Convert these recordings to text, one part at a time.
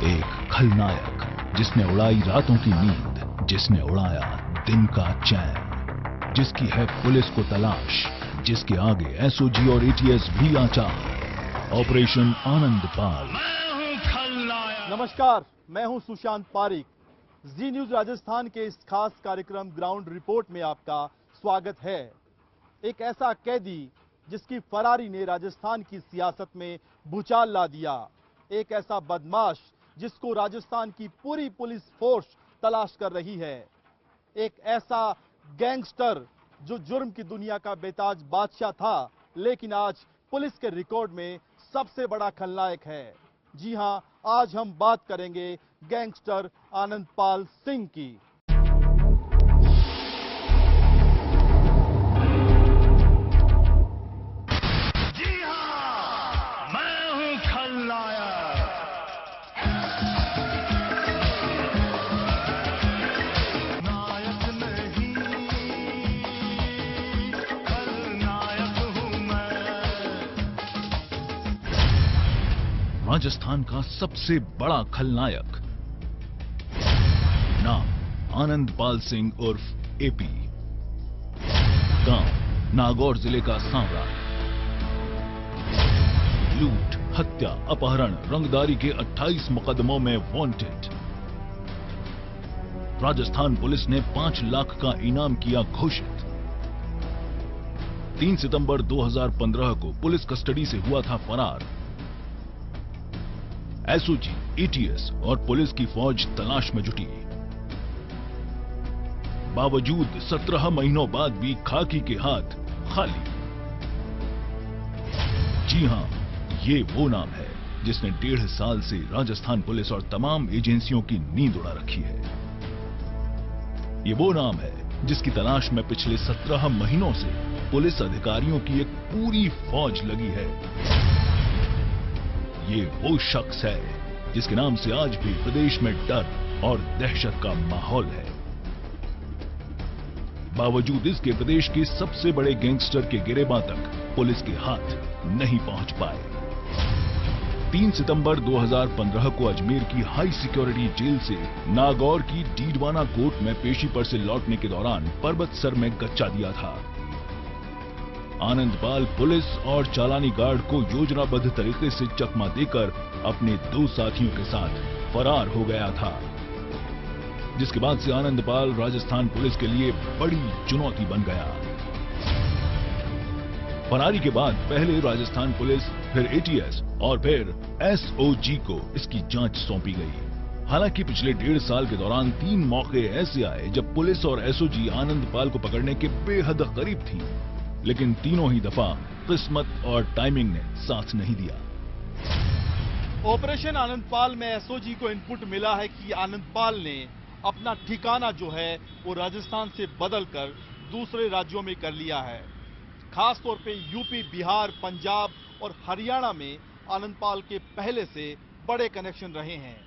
एक खलनायक जिसने उड़ाई रातों की नींद, जिसने उड़ाया दिन का चैन, जिसकी है पुलिस को तलाश, जिसके आगे एसओजी और एटीएस भी आचार। ऑपरेशन आनंदपाल। नमस्कार, मैं हूं सुशांत पारिक। जी न्यूज राजस्थान के इस खास कार्यक्रम ग्राउंड रिपोर्ट में आपका स्वागत है। एक ऐसा कैदी जिसकी फरारी ने राजस्थान की सियासत में भूचाल ला दिया, एक ऐसा बदमाश जिसको राजस्थान की पूरी पुलिस फोर्स तलाश कर रही है, एक ऐसा गैंगस्टर जो जुर्म की दुनिया का बेताज बादशाह था, लेकिन आज पुलिस के रिकॉर्ड में सबसे बड़ा खलनायक है। जी हां, आज हम बात करेंगे गैंगस्टर आनंदपाल सिंह की। जी हां, मैं हूं खलनायक। नायक नहीं, खलनायक हूं मैं। राजस्थान का सबसे बड़ा खलनायक, नाम आनंदपाल सिंह उर्फ एपी। गांव नागौर जिले का सांवरा। लूट, हत्या, अपहरण, रंगदारी के 28 मुकदमों में वांटेड। राजस्थान पुलिस ने 5 लाख का इनाम किया घोषित। 3 सितंबर 2015 को पुलिस कस्टडी से हुआ था फरार। एसओजी, एटीएस और पुलिस की फौज तलाश में जुटी। बावजूद 17 महीनों बाद भी खाकी के हाथ खाली। जी हां, ये वो नाम है जिसने 1.5 साल से राजस्थान पुलिस और तमाम एजेंसियों की नींद उड़ा रखी है। ये वो नाम है जिसकी तलाश में पिछले 17 महीनों से पुलिस अधिकारियों की एक पूरी फौज लगी है। ये वो शख्स है जिसके नाम से आज भी प्रदेश में डर और दहशत का माहौल है। बावजूद इसके प्रदेश के सबसे बड़े गैंगस्टर के गिरेबां तक पुलिस के हाथ नहीं पहुंच पाए। 3 सितंबर 2015 को अजमेर की हाई सिक्योरिटी जेल से नागौर की डीडवाना कोर्ट में पेशी पर से लौटने के दौरान पर्वत सर में गच्चा दिया था। आनंदपाल पुलिस और चालानी गार्ड को योजनाबद्ध तरीके से चकमा देकर अपने 2 साथियों के साथ फरार हो गया था, जिसके बाद से आनंदपाल राजस्थान पुलिस के लिए बड़ी चुनौती बन गया। फरारी के बाद पहले राजस्थान पुलिस, फिर एटीएस और फिर एसओजी को इसकी जांच सौंपी गई। हालांकि पिछले 1.5 साल के दौरान 3 मौके ऐसे आए जब पुलिस और एसओजी आनंदपाल को पकड़ने के बेहद करीब थी, लेकिन तीनों ही दफा किस्मत और टाइमिंग ने साथ नहीं दिया। ऑपरेशन आनंदपाल में एसओजी को इनपुट मिला है कि आनंदपाल ने अपना ठिकाना जो है वो राजस्थान से बदलकर दूसरे राज्यों में कर लिया है। खास तौर पे यूपी, बिहार, पंजाब और हरियाणा में आनंदपाल के पहले से बड़े कनेक्शन रहे हैं।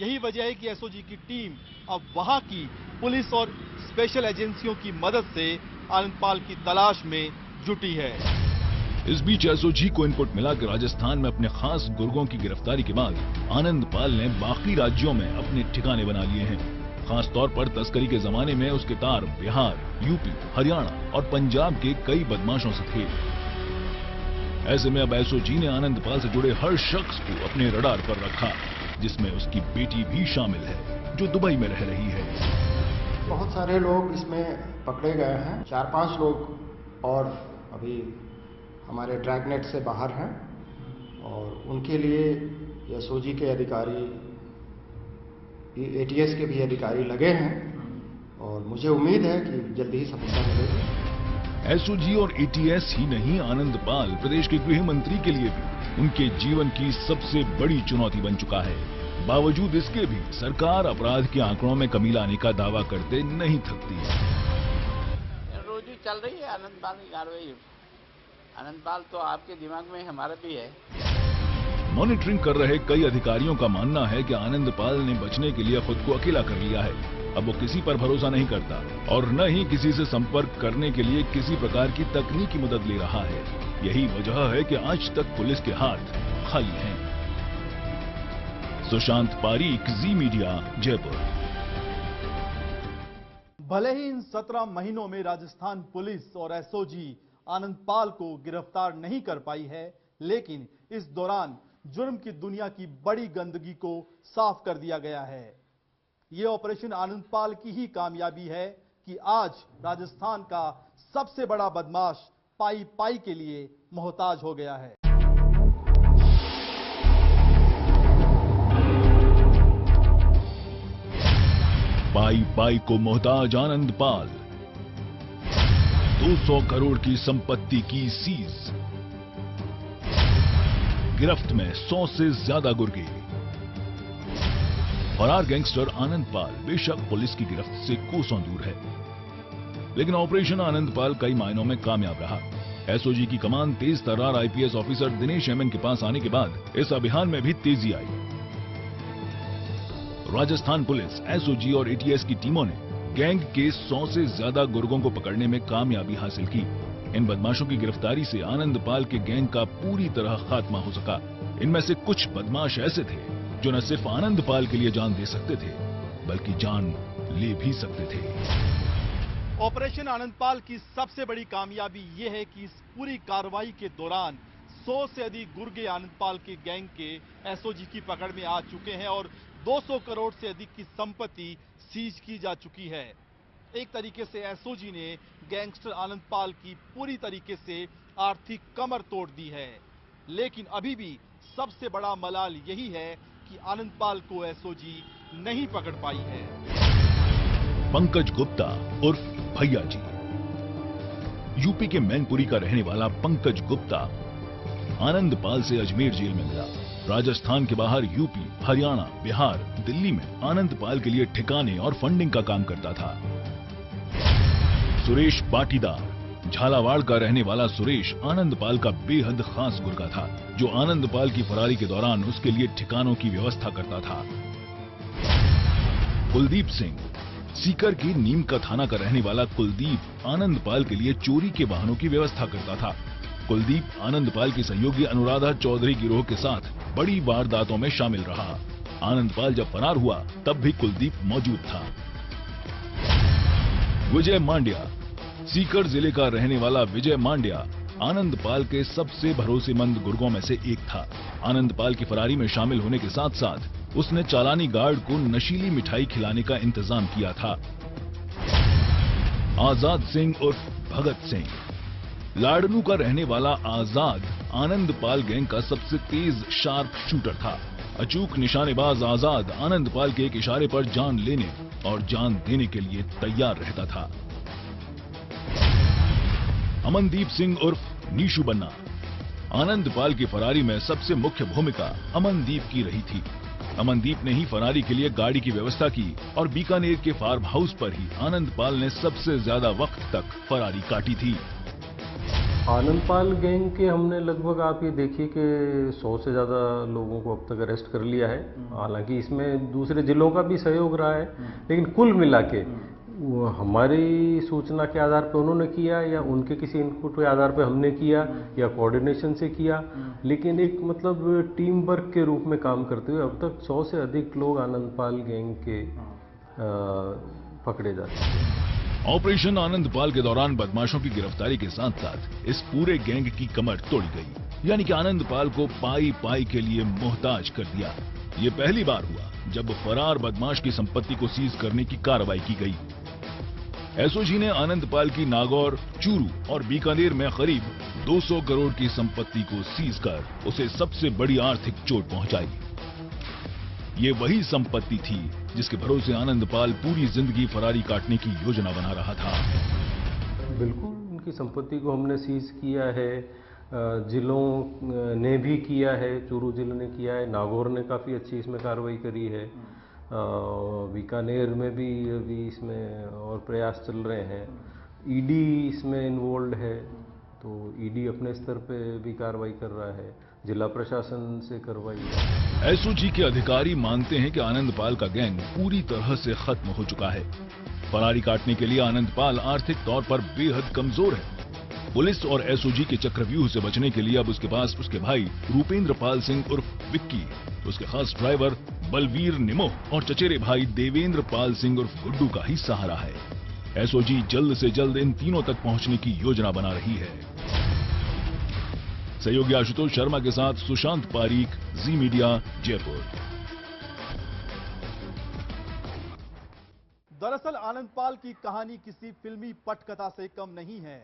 यही वजह है कि एसओजी की टीम अब वहां की पुलिस और स्पेशल एजेंसियों की मदद से आनंदपाल की तलाश में जुटी है। इस बीच एसओजी को इनपुट मिला कि राजस्थान में अपने खास गुर्गों की गिरफ्तारी के बाद आनंदपाल ने बाकी राज्यों में अपने ठिकाने बना लिए हैं। खास तौर पर तस्करी के जमाने में उसके तार बिहार, यूपी, हरियाणा और पंजाब के कई बदमाशों से थे। ऐसे में अब एसओजी ने आनंदपाल से जुड़े हर शख्स को अपने रडार पर रखा, जिसमें उसकी बेटी भी शामिल है जो दुबई में रह रही है। बहुत सारे लोग इसमें पकड़े गए हैं, 4-5 लोग और अभी हमारे ड्रैगनेट से बाहर हैं और उनके लिए एसओजी के अधिकारी, एटीएस के भी अधिकारी लगे हैं और मुझे उम्मीद है कि जल्दी ही सफलता मिलेगी। एसओजी और एटीएस ही नहीं, आनंदपाल प्रदेश के गृह मंत्री के लिए भी उनके जीवन की सबसे बड़ी चुनौती बन चुका है। बावजूद इसके भी सरकार अपराध के आंकड़ों में कमी लाने का दावा करते नहीं थकती। रोज ही चल रही है आनंदपाल की कार्रवाई। आनंदपाल तो आपके दिमाग में हमारा भी है। मॉनिटरिंग कर रहे कई अधिकारियों का मानना है कि आनंदपाल ने बचने के लिए खुद को अकेला कर लिया है। अब वो किसी पर भरोसा नहीं करता और न ही किसी से संपर्क करने के लिए किसी प्रकार की तकनीकी मदद ले रहा है। यही वजह है कि आज तक पुलिस के हाथ खाली हैं। सुशांत पारीक, जी मीडिया, जयपुर। भले ही इन 17 महीनों में राजस्थान पुलिस और एसओजी आनंदपाल को गिरफ्तार नहीं कर पाई है, लेकिन इस दौरान जुर्म की दुनिया की बड़ी गंदगी को साफ कर दिया गया है। यह ऑपरेशन आनंदपाल की ही कामयाबी है कि आज राजस्थान का सबसे बड़ा बदमाश पाई पाई के लिए मोहताज हो गया है। पाई पाई को मोहताज आनंदपाल, 200 करोड़ की संपत्ति की सीज, गिरफ्त में 100 से ज्यादा गुर्गे। फरार गैंगस्टर आनंदपाल बेशक पुलिस की गिरफ्त से कोसों दूर है, लेकिन ऑपरेशन आनंदपाल कई मायनों में कामयाब रहा। एसओजी की कमान तेज तर्रार आईपीएस ऑफिसर दिनेश एमएन के पास आने के बाद इस अभियान में भी तेजी आई। राजस्थान पुलिस, एसओजी और एटीएस की टीमों ने गैंग के 100 से ज्यादा गुर्गों को पकड़ने में कामयाबी हासिल की। इन बदमाशों की गिरफ्तारी से आनंदपाल के गैंग का पूरी तरह खात्मा हो सका। इनमें से कुछ बदमाश ऐसे थे जो न सिर्फ आनंदपाल के लिए जान दे सकते थे, बल्कि जान ले भी सकते थे। ऑपरेशन आनंदपाल की सबसे बड़ी कामयाबी यह है कि इस पूरी कार्रवाई के दौरान 100 से अधिक गुर्गे आनंदपाल के गैंग के एसओजी की पकड़ में आ चुके हैं और 200 करोड़ से अधिक की संपत्ति सीज की जा चुकी है। एक तरीके से एसओजी ने गैंगस्टर आनंदपाल की पूरी तरीके से आर्थिक कमर तोड़ दी है, लेकिन अभी भी सबसे बड़ा मलाल यही है कि आनंदपाल को एसओजी नहीं पकड़ पाई है। पंकज गुप्ता उर्फ भैया जी, यूपी के मैनपुरी का रहने वाला पंकज गुप्ता आनंदपाल से अजमेर जेल में मिला। राजस्थान के बाहर यूपी, हरियाणा, बिहार, दिल्ली में आनंदपाल के लिए ठिकाने और फंडिंग का काम करता था। सुरेश पाटीदार, झालावाड़ का रहने वाला सुरेश आनंदपाल का बेहद खास गुर्गा था, जो आनंदपाल की फरारी के दौरान उसके लिए ठिकानों की व्यवस्था करता था। कुलदीप सिंह, सीकर की नीम का थाना का रहने वाला कुलदीप आनंदपाल के लिए चोरी के वाहनों की व्यवस्था करता था। कुलदीप आनंदपाल की सहयोगी अनुराधा चौधरी गिरोह के साथ बड़ी वारदातों में शामिल रहा। आनंदपाल जब फरार हुआ तब भी कुलदीप मौजूद था। विजय मांड्या, सीकर जिले का रहने वाला विजय मांड्या आनंदपाल के सबसे भरोसेमंद गुर्गों में से एक था। आनंदपाल की फरारी में शामिल होने के साथ साथ उसने चालानी गार्ड को नशीली मिठाई खिलाने का इंतजाम किया था। आजाद सिंह उर्फ भगत सिंह, लाडनू का रहने वाला आजाद आनंदपाल गैंग का सबसे तेज शार्प शूटर था। अचूक निशानेबाज आजाद आनंदपाल के एक इशारे पर जान लेने और जान देने के लिए तैयार रहता था। अमनदीप सिंह उर्फ नीशू बन्ना, आनंदपाल की फरारी में सबसे मुख्य भूमिका अमनदीप की रही थी। अमनदीप ने ही फरारी के लिए गाड़ी की व्यवस्था की और बीकानेर के फार्म हाउस पर ही आनंदपाल ने सबसे ज्यादा वक्त तक फरारी काटी थी। आनंदपाल गैंग के हमने लगभग आप ये देखिए कि 100 से ज़्यादा लोगों को अब तक अरेस्ट कर लिया है। हालांकि इसमें दूसरे जिलों का भी सहयोग रहा है, लेकिन कुल मिला के हमारी सूचना के आधार पर उन्होंने किया या उनके किसी इनपुट के आधार पर हमने किया या कोऑर्डिनेशन से किया, लेकिन एक मतलब टीम वर्क के रूप में काम करते हुए अब तक 100 से अधिक लोग आनंदपाल गैंग के पकड़े जाते हैं। ऑपरेशन आनंदपाल के दौरान बदमाशों की गिरफ्तारी के साथ साथ इस पूरे गैंग की कमर तोड़ी गई, यानी कि आनंदपाल को पाई पाई के लिए मोहताज कर दिया। ये पहली बार हुआ जब फरार बदमाश की संपत्ति को सीज करने की कार्रवाई की गई। एसओजी ने आनंदपाल की नागौर, चूरू और बीकानेर में करीब 200 करोड़ की संपत्ति को सीज कर उसे सबसे बड़ी आर्थिक चोट पहुंचाई। ये वही संपत्ति थी जिसके भरोसे आनंदपाल पूरी जिंदगी फरारी काटने की योजना बना रहा था। बिल्कुल उनकी संपत्ति को हमने सीज किया है, जिलों ने भी किया है, चूरू जिले ने किया है, नागौर ने काफ़ी अच्छी इसमें कार्रवाई करी है, बीकानेर में भी अभी इसमें और प्रयास चल रहे हैं। ईडी इसमें इन्वॉल्व है, तो ईडी अपने स्तर पे भी कार्रवाई कर रहा है, जिला प्रशासन से कार्रवाई है। एसओजी के अधिकारी मानते हैं कि आनंदपाल का गैंग पूरी तरह से खत्म हो चुका है। फरारी काटने के लिए आनंदपाल आर्थिक तौर पर बेहद कमजोर है। पुलिस और एसओजी के चक्रव्यूह से बचने के लिए अब उसके पास उसके भाई रूपेंद्र पाल सिंह उर्फ विक्की, उसके खास ड्राइवर बलवीर निमोह और चचेरे भाई देवेंद्र पाल सिंह उर्फ गुड्डू का ही सहारा है। एसओजी जल्द से जल्द इन तीनों तक पहुंचने की योजना बना रही है। सहयोगी आशुतोष शर्मा के साथ सुशांत पारीक, जी मीडिया, जयपुर। दरअसल आनंदपाल की कहानी किसी फिल्मी पटकथा से कम नहीं है।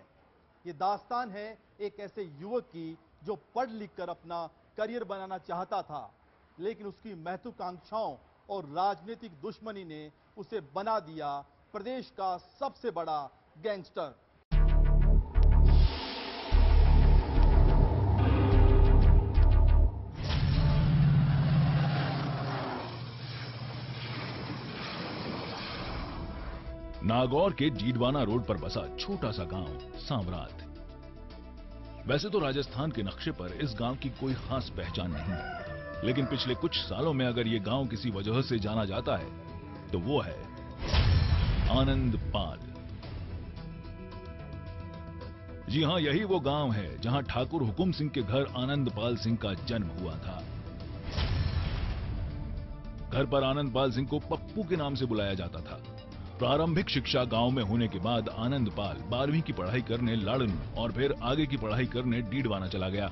ये दास्तान है एक ऐसे युवक की जो पढ़ लिख कर अपना करियर बनाना चाहता था, लेकिन उसकी महत्वाकांक्षाओं और राजनीतिक दुश्मनी ने उसे बना दिया प्रदेश का सबसे बड़ा गैंगस्टर। नागौर के डीडवाना रोड पर बसा छोटा सा गांव सांवरात। वैसे तो राजस्थान के नक्शे पर इस गांव की कोई खास पहचान नहीं है, लेकिन पिछले कुछ सालों में अगर ये गांव किसी वजह से जाना जाता है तो वो है आनंदपाल। जी हां, यही वो गांव है जहां ठाकुर हुकुम सिंह के घर आनंदपाल सिंह का जन्म हुआ था। घर पर आनंदपाल सिंह को पप्पू के नाम से बुलाया जाता था। प्रारंभिक शिक्षा गांव में होने के बाद आनंदपाल 12वीं की पढ़ाई करने लाड़नू और फिर आगे की पढ़ाई करने डीडवाना चला गया।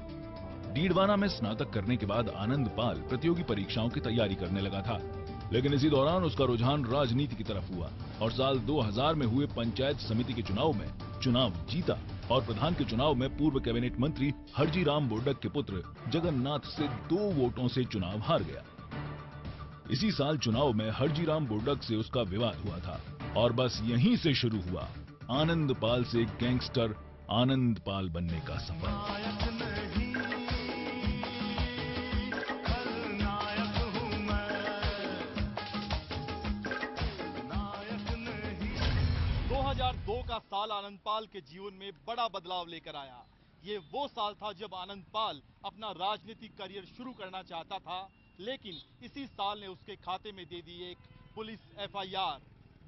डीडवाना में स्नातक करने के बाद आनंदपाल प्रतियोगी परीक्षाओं की तैयारी करने लगा था, लेकिन इसी दौरान उसका रुझान राजनीति की तरफ हुआ और साल 2000 में हुए पंचायत समिति के चुनाव में चुनाव जीता और प्रधान के चुनाव में पूर्व कैबिनेट मंत्री हरजी राम बोडक के पुत्र जगन्नाथ से 2 वोटों से चुनाव हार गया। इसी साल चुनाव में हरजी राम बोडक से उसका विवाद हुआ था और बस यहीं से शुरू हुआ आनंदपाल से गैंगस्टर आनंदपाल बनने का सफर। नायक नहीं, खलनायक हूं मैं। नायक नहीं। 2002 का साल आनंदपाल के जीवन में बड़ा बदलाव लेकर आया। ये वो साल था जब आनंदपाल अपना राजनीतिक करियर शुरू करना चाहता था, लेकिन इसी साल ने उसके खाते में दे दी एक पुलिस एफआईआर।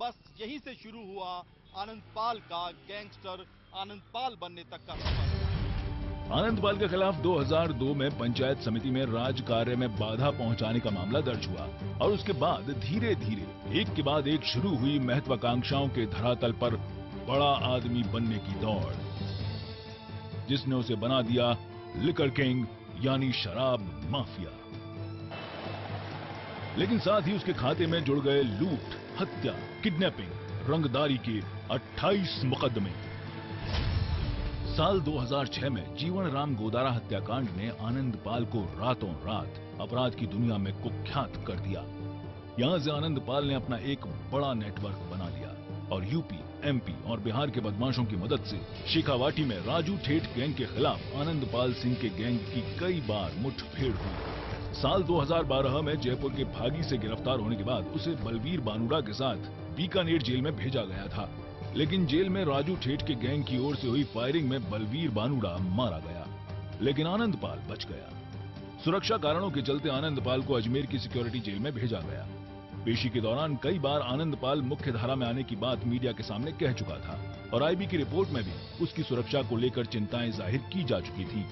बस यहीं से शुरू हुआ आनंदपाल का गैंगस्टर आनंदपाल बनने तक का सफर। आनंदपाल के खिलाफ 2002 में पंचायत समिति में राज कार्य में बाधा पहुंचाने का मामला दर्ज हुआ और उसके बाद धीरे धीरे एक के बाद एक शुरू हुई महत्वाकांक्षाओं के धरातल पर बड़ा आदमी बनने की दौड़, जिसने उसे बना दिया लिकर किंग यानी शराब माफिया। लेकिन साथ ही उसके खाते में जुड़ गए लूट, हत्या, किडनैपिंग, रंगदारी के 28 मुकदमे। साल 2006 में जीवन राम गोदारा हत्याकांड ने आनंदपाल को रातों रात अपराध की दुनिया में कुख्यात कर दिया। यहां से आनंदपाल ने अपना एक बड़ा नेटवर्क बना लिया और यूपी, एमपी और बिहार के बदमाशों की मदद से शेखावाटी में राजू ठेठ गैंग के खिलाफ आनंदपाल सिंह के गैंग की कई बार मुठभेड़ हुई। साल 2012 में जयपुर के भागी से गिरफ्तार होने के बाद उसे बलवीर बानुड़ा के साथ बीकानेर जेल में भेजा गया था, लेकिन जेल में राजू ठेठ के गैंग की ओर से हुई फायरिंग में बलवीर बानुड़ा मारा गया, लेकिन आनंदपाल बच गया। सुरक्षा कारणों के चलते आनंदपाल को अजमेर की सिक्योरिटी जेल में भेजा गया। पेशी के दौरान कई बार आनंदपाल मुख्य धारा में आने की बात मीडिया के सामने कह चुका था और आईबी की रिपोर्ट में भी उसकी सुरक्षा को लेकर चिंताएं जाहिर की जा चुकी थी।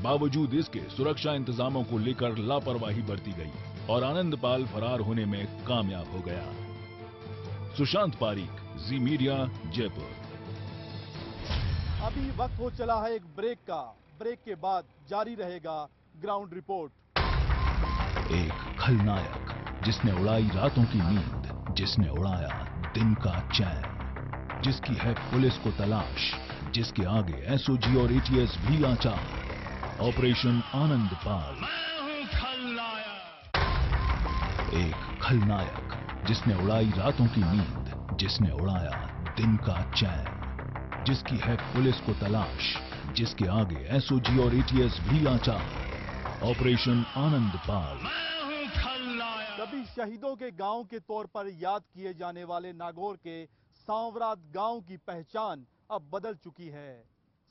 बावजूद इसके सुरक्षा इंतजामों को लेकर लापरवाही बरती गई और आनंदपाल फरार होने में कामयाब हो गया। सुशांत पारीक, जी मीडिया, जयपुर। अभी वक्त हो चला है एक ब्रेक का। ब्रेक के बाद जारी रहेगा ग्राउंड रिपोर्ट। एक खलनायक जिसने उड़ाई रातों की नींद, जिसने उड़ाया दिन का चैन, जिसकी है पुलिस को तलाश, जिसके आगे एसओजी और एटीएस भी आचार। ऑपरेशन आनंदपाल। मैं हूं खलनायक। एक खलनायक जिसने उड़ाई रातों की नींद, जिसने उड़ाया दिन का चैन, जिसकी है पुलिस को तलाश, जिसके आगे एसओजी और एटीएस भी आचार। ऑपरेशन आनंदपाल। मैं हूं खलनायक। कभी शहीदों के गांव के तौर पर याद किए जाने वाले नागौर के सांवरात गांव की पहचान अब बदल चुकी है।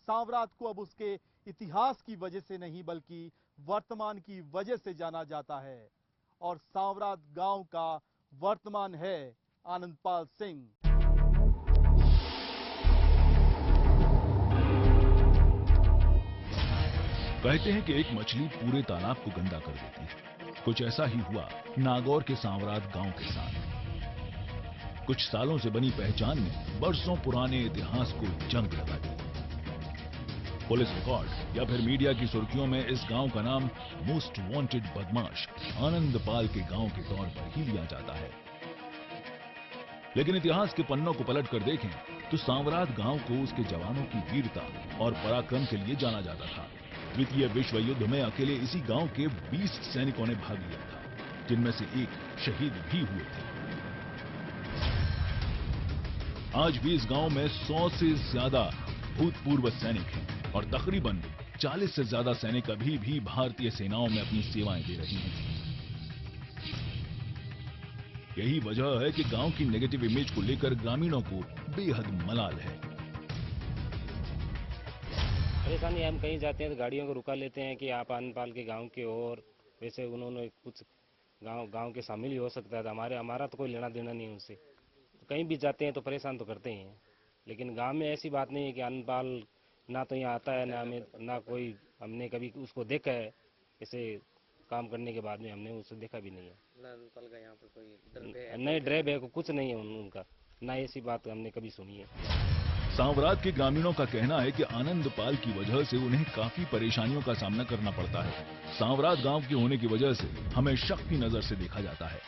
सांवरात को अब उसके इतिहास की वजह से नहीं बल्कि वर्तमान की वजह से जाना जाता है और सांवरात गांव का वर्तमान है आनंदपाल सिंह। कहते हैं कि एक मछली पूरे तालाब को गंदा कर देती है, कुछ ऐसा ही हुआ नागौर के सांवरात गांव के साथ। कुछ सालों से बनी पहचान ने बरसों पुराने इतिहास को जंग लगा दी। पुलिस रिकॉर्ड या फिर मीडिया की सुर्खियों में इस गांव का नाम मोस्ट वांटेड बदमाश आनंदपाल के गांव के तौर पर ही लिया जाता है। लेकिन इतिहास के पन्नों को पलट कर देखें तो सांवरात गांव को उसके जवानों की वीरता और पराक्रम के लिए जाना जाता था। द्वितीय विश्व युद्ध में अकेले इसी गांव के 20 सैनिकों ने भाग लिया था, जिनमें से एक शहीद भी हुए थे। आज भी इस गांव में 100 से ज्यादा भूतपूर्व सैनिक हैं और तकरीबन 40 से ज्यादा सैनिक अभी भी भारतीय सेनाओं में अपनी सेवाएं दे रही हैं। यही वजह है कि गांव की नेगेटिव इमेज को लेकर ग्रामीणों को बेहद मलाल है। परेशानी, हम कहीं जाते हैं तो गाड़ियों को रुका लेते हैं कि आप आनंदपाल के गांव के, और वैसे उन्होंने कुछ गांव के शामिल ही हो सकता है। हमारा तो कोई लेना देना नहीं उनसे। तो कहीं भी जाते हैं तो परेशान तो करते ही हैं, लेकिन गांव में ऐसी बात नहीं है कि आनंदपाल ना तो यहाँ आता है ना कोई हमने कभी उसको देखा है। ऐसे काम करने के बाद में हमने उसे देखा भी नहीं है। आनंदपाल का यहाँ पर कोई नहीं ड्रेब है, कुछ नहीं है उनका, ना ऐसी बात हमने कभी सुनी है। सांवरात के ग्रामीणों का कहना है कि आनंदपाल की वजह से उन्हें काफी परेशानियों का सामना करना पड़ता है। सांवरात गांव के होने की वजह से हमें शक की नजर से देखा जाता है।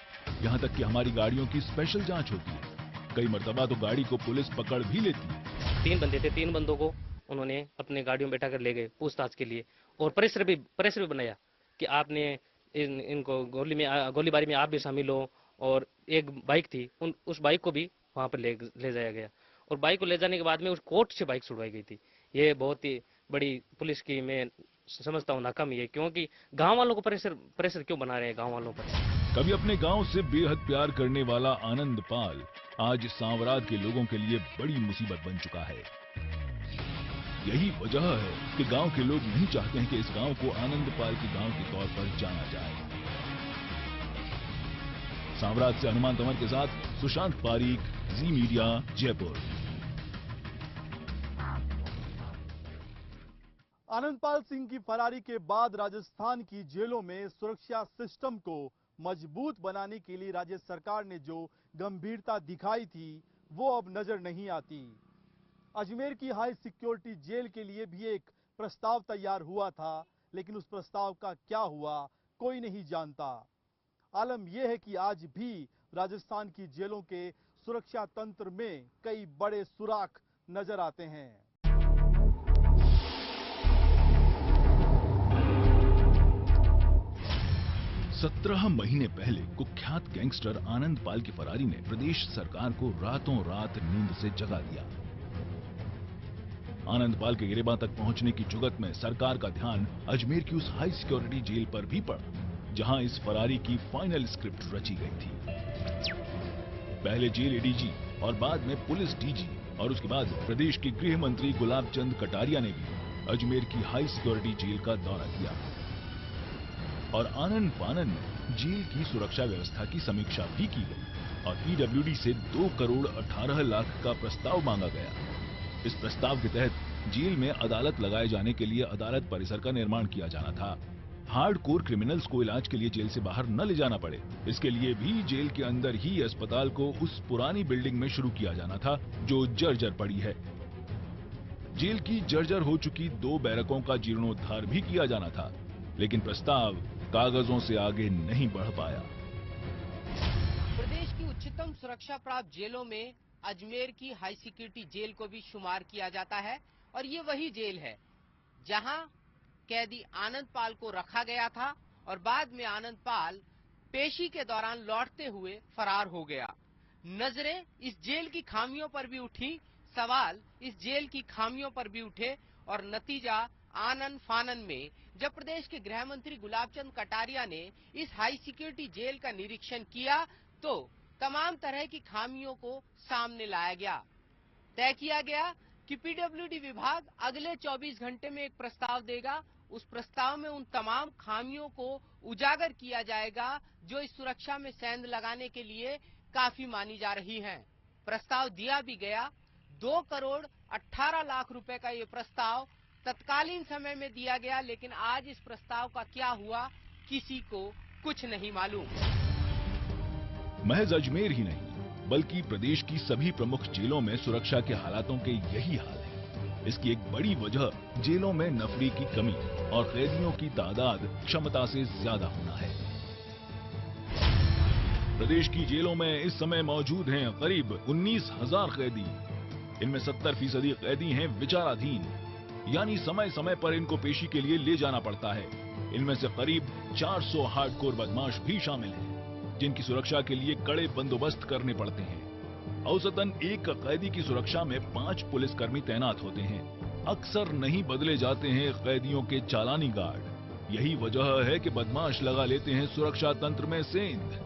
यहाँ तक कि हमारी गाड़ियों की स्पेशल जांच होती है। कई मर्तबा तो गाड़ी को पुलिस पकड़ भी लेती है। 3 बंदे थे, 3 बंदों को उन्होंने अपने गाड़ियों में बैठा कर ले गए पूछताछ के लिए, और प्रेशर भी बनाया कि आपने इनको गोलीबारी में आप भी शामिल हो। और एक बाइक थी, उस बाइक को भी वहां पर ले जाया गया, और बाइक को ले जाने के बाद में उस कोर्ट से बाइक छुड़वाई गई थी। ये बहुत ही बड़ी पुलिस की मैं समझता हूँ नाकामी है, क्योंकि गांव वालों को प्रेशर क्यों बना रहे हैं गांव वालों पर। कभी अपने गांव से बेहद प्यार करने वाला आनंदपाल आज सांवरात के लोगों के लिए बड़ी मुसीबत बन चुका है। यही वजह है कि गांव के लोग नहीं चाहते हैं कि इस गांव को आनंदपाल के गांव के तौर पर जाना जाए। सांवरात से हनुमान तंवर के साथ सुशांत पारीक, जी मीडिया, जयपुर। आनंदपाल सिंह की फरारी के बाद राजस्थान की जेलों में सुरक्षा सिस्टम को मजबूत बनाने के लिए राज्य सरकार ने जो गंभीरता दिखाई थी वो अब नजर नहीं आती। अजमेर की हाई सिक्योरिटी जेल के लिए भी एक प्रस्ताव तैयार हुआ था, लेकिन उस प्रस्ताव का क्या हुआ कोई नहीं जानता। आलम यह है कि आज भी राजस्थान की जेलों के सुरक्षा तंत्र में कई बड़े सुराख नजर आते हैं। सत्रह महीने पहले कुख्यात गैंगस्टर आनंदपाल की फरारी ने प्रदेश सरकार को रातों रात नींद से जगा दिया। आनंदपाल के गिरेबां तक पहुंचने की जुगत में सरकार का ध्यान अजमेर की उस हाई सिक्योरिटी जेल पर भी पड़ा, जहां इस फरारी की फाइनल स्क्रिप्ट रची गई थी। पहले जेल एडीजी और बाद में पुलिस डीजी और उसके बाद प्रदेश के गृह मंत्री गुलाब चंद कटारिया ने भी अजमेर की हाई सिक्योरिटी जेल का दौरा किया और आनंद फानन में जेल की सुरक्षा व्यवस्था की समीक्षा भी की गई और पीडब्ल्यूडी से 2 करोड़ 18 लाख का प्रस्ताव मांगा गया। इस प्रस्ताव के तहत जेल में अदालत लगाए जाने के लिए अदालत परिसर का निर्माण किया जाना था। हार्डकोर क्रिमिनल्स को इलाज के लिए जेल से बाहर न ले जाना पड़े, इसके लिए भी जेल के अंदर ही अस्पताल को उस पुरानी बिल्डिंग में शुरू किया जाना था जो जर्जर पड़ी है। जेल की जर्जर हो चुकी 2 बैरकों का जीर्णोद्धार भी किया जाना था, लेकिन प्रस्ताव कागजों से आगे नहीं बढ़ पाया। प्रदेश की उच्चतम सुरक्षा प्राप्त जेलों में अजमेर की हाई सिक्योरिटी जेल को भी शुमार किया जाता है और ये वही जेल है जहां कैदी आनंदपाल को रखा गया था और बाद में आनंदपाल पेशी के दौरान लौटते हुए फरार हो गया। नजरें इस जेल की खामियों पर भी उठी, सवाल इस जेल की खामियों पर भी उठे और नतीजा आनन फानन में जब प्रदेश के गृह मंत्री गुलाब चंद कटारिया ने इस हाई सिक्योरिटी जेल का निरीक्षण किया तो तमाम तरह की खामियों को सामने लाया गया। तय किया गया कि पीडब्ल्यूडी विभाग अगले 24 घंटे में एक प्रस्ताव देगा। उस प्रस्ताव में उन तमाम खामियों को उजागर किया जाएगा जो इस सुरक्षा में सेंध लगाने के लिए काफी मानी जा रही हैं। प्रस्ताव दिया भी गया। 2 करोड़ 18 लाख रुपए का ये प्रस्ताव तत्कालीन समय में दिया गया, लेकिन आज इस प्रस्ताव का क्या हुआ किसी को कुछ नहीं मालूम। महज अजमेर ही नहीं बल्कि प्रदेश की सभी प्रमुख जेलों में सुरक्षा के हालातों के यही हाल है। इसकी एक बड़ी वजह जेलों में नफरी की कमी और कैदियों की तादाद क्षमता से ज्यादा होना है। प्रदेश की जेलों में इस समय मौजूद हैं करीब 19,000 कैदी। इनमें 70% कैदी हैं विचाराधीन, यानी समय समय पर इनको पेशी के लिए ले जाना पड़ता है। इनमें से करीब 400 हार्डकोर बदमाश भी शामिल हैं, जिनकी सुरक्षा के लिए कड़े बंदोबस्त करने पड़ते हैं। औसतन एक कैदी की सुरक्षा में 5 पुलिसकर्मी तैनात होते हैं। अक्सर नहीं बदले जाते हैं कैदियों के चालानी गार्ड। यही वजह है कि बदमाश लगा लेते हैं सुरक्षा तंत्र में सेंध।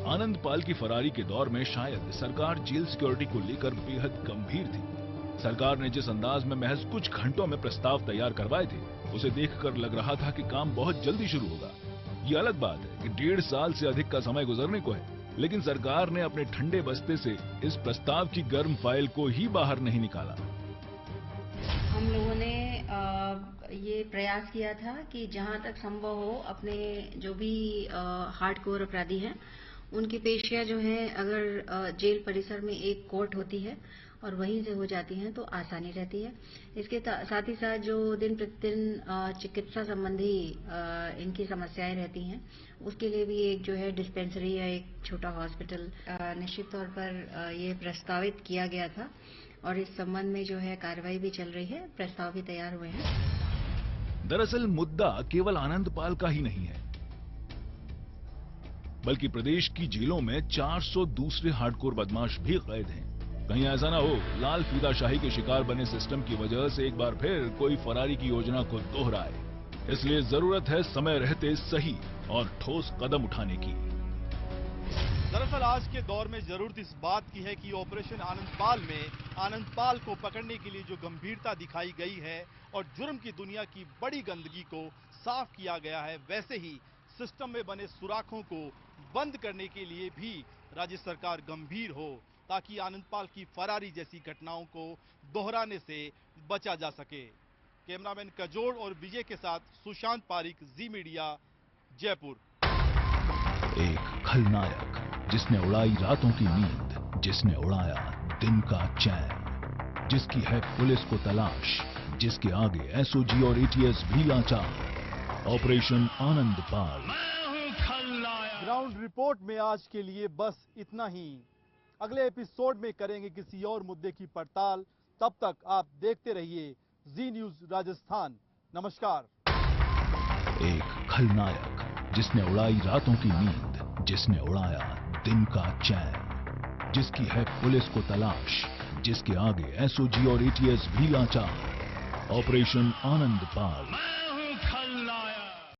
आनंदपाल की फरारी के दौर में शायद सरकार जेल सिक्योरिटी को लेकर बेहद गंभीर थी। सरकार ने जिस अंदाज में महज कुछ घंटों में प्रस्ताव तैयार करवाए थे, उसे देखकर लग रहा था कि काम बहुत जल्दी शुरू होगा। ये अलग बात है कि 1.5 साल से अधिक का समय गुजरने को है, लेकिन सरकार ने अपने ठंडे बस्ते से इस प्रस्ताव की गर्म फाइल को ही बाहर नहीं निकाला। हम लोगों ने ये प्रयास किया था कि जहां तक संभव हो अपने जो भी हार्डकोर अपराधी हैं उनकी पेशियां जो है अगर जेल परिसर में एक कोर्ट होती है और वहीं से हो जाती हैं तो आसानी रहती है। इसके साथ ही साथ जो दिन प्रतिदिन चिकित्सा संबंधी इनकी समस्याएं रहती हैं उसके लिए भी एक जो है डिस्पेंसरी या एक छोटा हॉस्पिटल निश्चित तौर पर ये प्रस्तावित किया गया था और इस संबंध में जो है कार्रवाई भी चल रही है, प्रस्ताव भी तैयार हुए हैं। दरअसल मुद्दा केवल आनंदपाल का ही नहीं है, बल्कि प्रदेश की जेलों में 400 दूसरे हार्डकोर बदमाश भी कैद हैं। कहीं ऐसा ना हो लाल फीताशाही के शिकार बने सिस्टम की वजह से एक बार फिर कोई फरारी की योजना को दोहराए। इसलिए जरूरत है समय रहते सही और ठोस कदम उठाने की। दरअसल आज के दौर में जरूरत इस बात की है कि ऑपरेशन आनंदपाल में आनंदपाल को पकड़ने के लिए जो गंभीरता दिखाई गई है और जुर्म की दुनिया की बड़ी गंदगी को साफ किया गया है, वैसे ही सिस्टम में बने सुराखों को बंद करने के लिए भी राज्य सरकार गंभीर हो, ताकि आनंदपाल की फरारी जैसी घटनाओं को दोहराने से बचा जा सके। कैमरामैन कजोड़ और विजय के साथ सुशांत पारिक, जी मीडिया, जयपुर। एक खलनायक जिसने उड़ाई रातों की नींद, जिसने उड़ाया दिन का चैन, जिसकी है पुलिस को तलाश, जिसके आगे एसओजी और एटीएस भी लाचार। ऑपरेशन आनंदपाल। ग्राउंड रिपोर्ट में आज के लिए बस इतना ही। अगले एपिसोड में करेंगे किसी और मुद्दे की पड़ताल। तब तक आप देखते रहिए जी न्यूज राजस्थान। नमस्कार। एक खलनायक जिसने उड़ाई रातों की नींद, जिसने उड़ाया दिन का चैन, जिसकी है पुलिस को तलाश, जिसके आगे एसओजी और एटीएस भी लाचार। ऑपरेशन आनंदपाल।